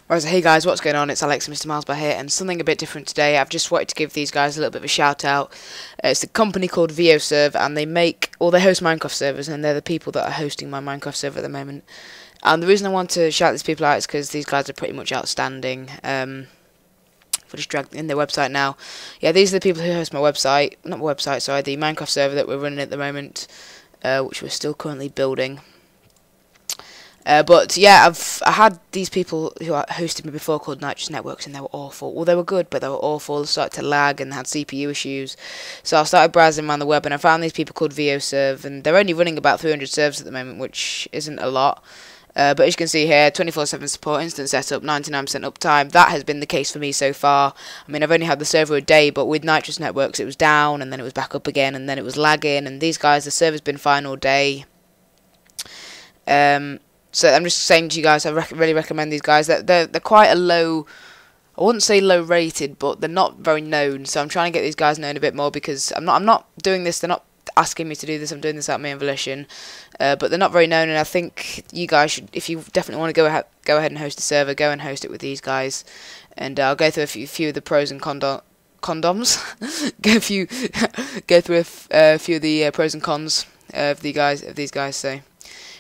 Right, so hey guys, what's going on? It's Alex and Mr. Milesbar here, and something a bit different today. I've just wanted to give these guys a little bit of a shout out. It's a company called VeoServ, and they host Minecraft servers, and they're the people that are hosting my Minecraft server at the moment. And the reason I want to shout these people out is because these guys are pretty much outstanding. If I just drag in their website now, yeah, these are the people who host my website, not my website, sorry, the Minecraft server that we're running at the moment, which we're still currently building. But yeah, I had these people who hosted me before called Nitrous Networks, and they were awful. Well, they were good, but they were awful. They started to lag and had CPU issues. So I started browsing around the web, and I found these people called VeoServ, and they're only running about 300 servers at the moment, which isn't a lot. But as you can see here, 24/7 support, instant setup, 99% uptime. That has been the case for me so far. I mean, I've only had the server a day, but with Nitrous Networks, it was down, and then it was back up again, and then it was lagging. And these guys, the server's been fine all day. So I'm just saying to you guys, I really recommend these guys. They're quite a low, I wouldn't say low rated, but they're not very known. So I'm trying to get these guys known a bit more because I'm not doing this. They're not asking me to do this. I'm doing this out of my own volition. But they're not very known, and I think you guys should, if you definitely want to go ahead and host a server, go and host it with these guys. And I'll go through a few of the pros and condoms. go through a few of the pros and cons of these guys. So.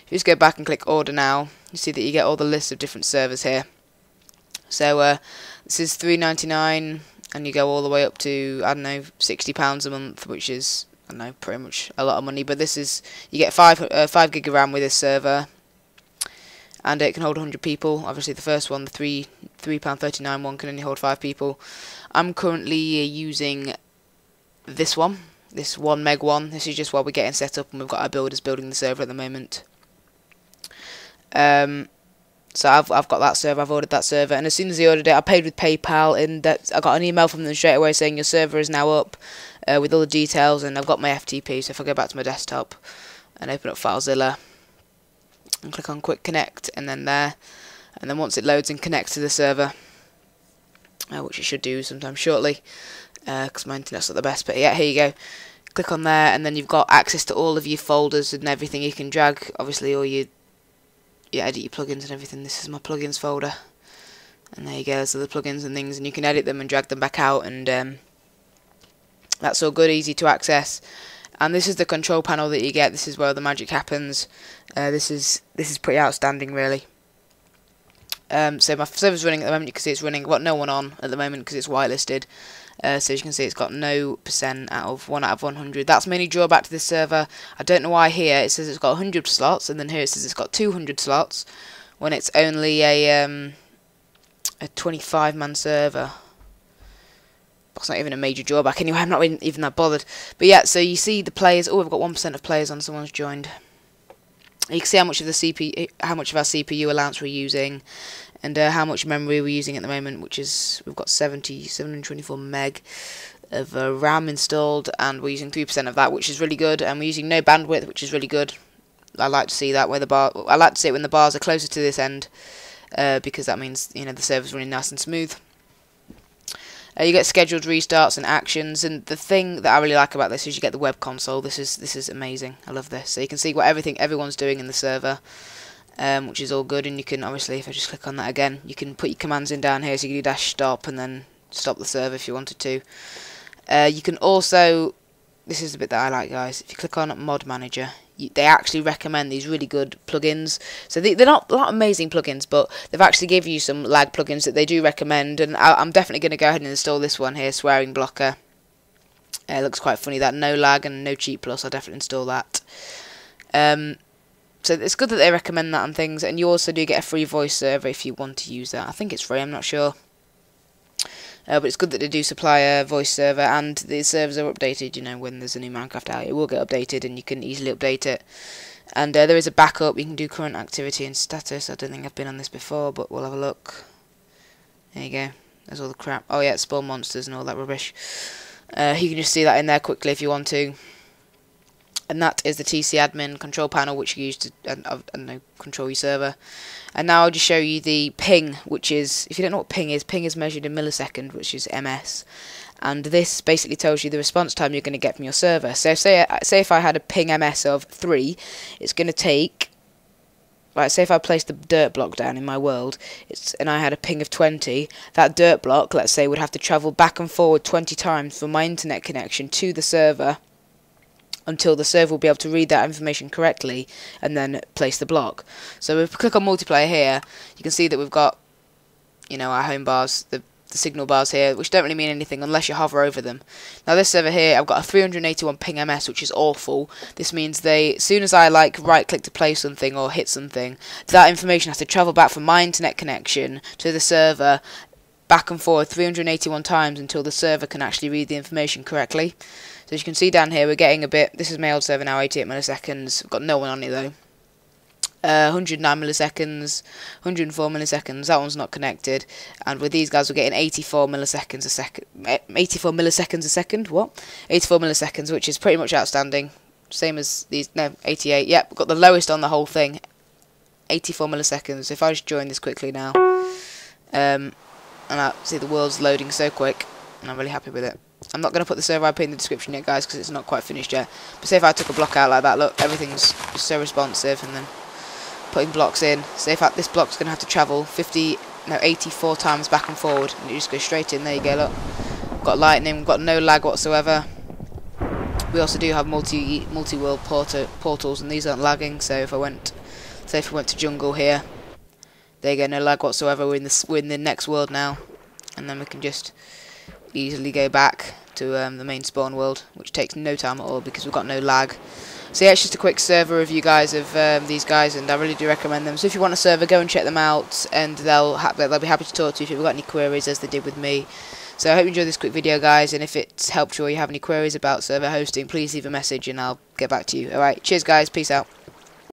If you just go back and click order now, you see that you get all the lists of different servers here. So this is $3.99, and you go all the way up to, I don't know, £60 a month, which is, I don't know, pretty much a lot of money. But this is, you get 5 gig of RAM with this server, and it can hold 100 people. Obviously the first one, the £3.39 one, can only hold 5 people. I'm currently using this one, this 1 meg one. This is just while we're getting set up, and we've got our builders building the server at the moment. So I've got that server, I've ordered that server, and as soon as I ordered it, I paid with PayPal, and I got an email from them straight away saying your server is now up, with all the details, and I've got my FTP. So if I go back to my desktop and open up FileZilla and click on Quick Connect, and then there, and then once it loads and connects to the server, which it should do sometime shortly, because my internet's not the best, but yeah, here you go. Click on there, and then you've got access to all of your folders and everything. You can drag, obviously, all your edit your plugins and everything. This is my plugins folder, and there you go, so the plugins and things, and you can edit them and drag them back out, and that's all good, easy to access. And this is the control panel that you get. This is where the magic happens. This is pretty outstanding, really. So my server's running at the moment. You can see it's running. I've got no one on at the moment because it's whitelisted. So as you can see, it's got no % out of 1 out of 100. That's mainly drawback to this server. I don't know why here it says it's got 100 slots, and then here it says it's got 200 slots, when it's only a 25-man server. That's not even a major drawback. Anyway, I'm not even that bothered. But yeah, so you see the players. Oh, we've got 1% of players on. Someone's joined. You can see how much of our CPU allowance we're using, and how much memory we're using at the moment, which is, we've got 724 meg of RAM installed, and we're using 3% of that, which is really good, and we're using no bandwidth, which is really good. I like to see that I like to see it when the bars are closer to this end, because that means, you know, the server's running nice and smooth. You get scheduled restarts and actions, and the thing that I really like about this is you get the web console. This is amazing. I love this. So you can see what everyone's doing in the server, which is all good. And you can, obviously, if I just click on that again, you can put your commands in down here. So you can do -stop and then stop the server if you wanted to. You can also, this is the bit that I like, guys. If you click on Mod Manager, they actually recommend these really good plugins. So they're not amazing plugins, but they've actually given you some lag plugins that they do recommend, and I'm definitely going to go ahead and install this one here, Swearing Blocker. It looks quite funny, that no lag and no cheat plus. I'll definitely install that. So it's good that they recommend that and things, and you also do get a free voice server if you want to use that. I think it's free, I'm not sure. But it's good that they do supply a voice server, and the servers are updated, you know, when there's a new Minecraft out. It will get updated, and you can easily update it. And there is a backup. You can do current activity and status. I don't think I've been on this before, but we'll have a look. There you go. There's all the crap. Oh yeah, spawn monsters and all that rubbish. You can just see that in there quickly if you want to. And that is the TC admin control panel, which you use to control your server. And now I'll just show you the ping, which is, if you don't know what ping is measured in millisecond, which is ms. And this basically tells you the response time you're going to get from your server. So say if I had a ping ms of 3, it's going to take right, say if I placed the dirt block down in my world, and I had a ping of 20, that dirt block, let's say, would have to travel back and forward 20 times from my internet connection to the server until the server will be able to read that information correctly and then place the block. So if we click on multiplayer here, you can see that we've got, you know, our home bars, the signal bars here, which don't really mean anything unless you hover over them. Now this server here, I've got a 381 ping ms, which is awful. This means as soon as I like right click to play something or hit something, that information has to travel back from my internet connection to the server back and forth 381 times until the server can actually read the information correctly. So as you can see down here, we're getting a bit, this is my old server now, 88 milliseconds, I've got no one on it though. 109 milliseconds, 104 milliseconds, that one's not connected, and with these guys we're getting 84 milliseconds a second, 84 milliseconds a second, what? 84 milliseconds, which is pretty much outstanding, same as these, no, 88, yep, we've got the lowest on the whole thing, 84 milliseconds. If I just join this quickly now, and I see the world's loading so quick, and I'm really happy with it. I'm not going to put the server IP in the description yet, guys, because it's not quite finished yet, but say if I took a block out like that, look, everything's just so responsive, and then putting blocks in. So if this block's going to have to travel 84 times back and forward, and you just go straight in. There you go. Look, we've got lightning. We've got no lag whatsoever. We also do have multi-world portals, and these aren't lagging. So if I went, say if we went to jungle here, there you go. No lag whatsoever. We're in the next world now, and then we can just easily go back to the main spawn world, which takes no time at all because we've got no lag. So yeah, it's just a quick server review, guys, of these guys, and I really do recommend them. So if you want a server, go and check them out, and they'll be happy to talk to you if you've got any queries, as they did with me. So I hope you enjoyed this quick video, guys, and if it's helped you or you have any queries about server hosting, please leave a message and I'll get back to you. Alright, cheers guys, peace out.